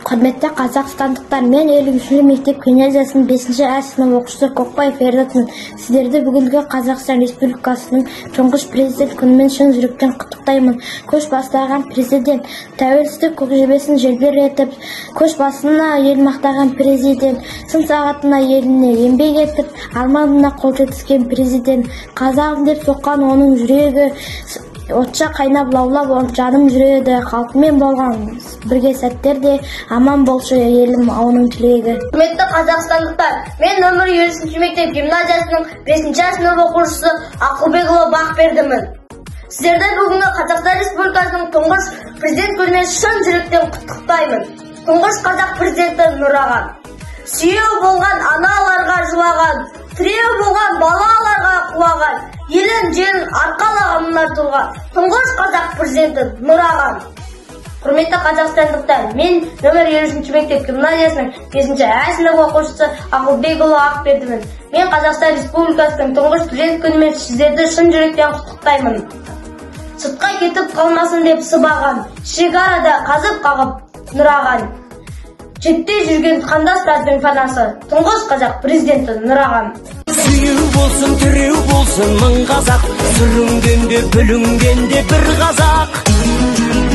Құрметті қазақстандықтар, мен 53-ші мектеп гимназиясының 5-А сынып оқушысы Көкбаев Ердатмын. Сіздерді бүгінгі Қазақстан Республикасының тұңғыш президент күнімен шын жүректен құттықтаймын. Көш бастаған президент, тәуелсіздік көкжебесін желбер етіп, көш басына ел мақтаған президент, сын сағатына еліне еңбек етіп, арманына қол жеткізген президент, қазағым деп соққан оның жүрегі отша қайнап лаулап жаным жүреді, халқымен болған бірге сәттерде аман болшы елім оның тілегі. Құрметті қазақстандықтар, мен нөмір 53-ші мектеп гимназиясының 5-А сынып оқушысы Ақылбекұлы Бақбердімін. Сіздерді бүгінгі Қазақстан Республикасының тұңғыш президент күнімен шын жүректен құттықтаймын. Тұңғыш қазақ президенті Нұраған. Сүйеу болған аналарға жылаған, тіреу болған балаларға құлаған, елін жерін арқалаған мына тұлға, тұңғыш қазақ президенті Нұраған. Құрметті қазақстандықтар, мен нөмір 53-ші мектеп гимназиясының 5-А сынып оқушысы Ақылбекұлы Ақбердімін. Мен Қазақстан Республикасының тұңғыш президент күнімен сіздерді шын жүректен құттықтаймын. Сыртқа кетіп қалмасын деп сыбаған, шекарада қазып қағып Нұраған. Жетте жүрген қандастардың панасы, тұңғыш қазақ президенті Нұраған. Сүйеу болсын, тіреу болсын мың қазақ, сүрінгенде, бүлінгенде бір қазақ.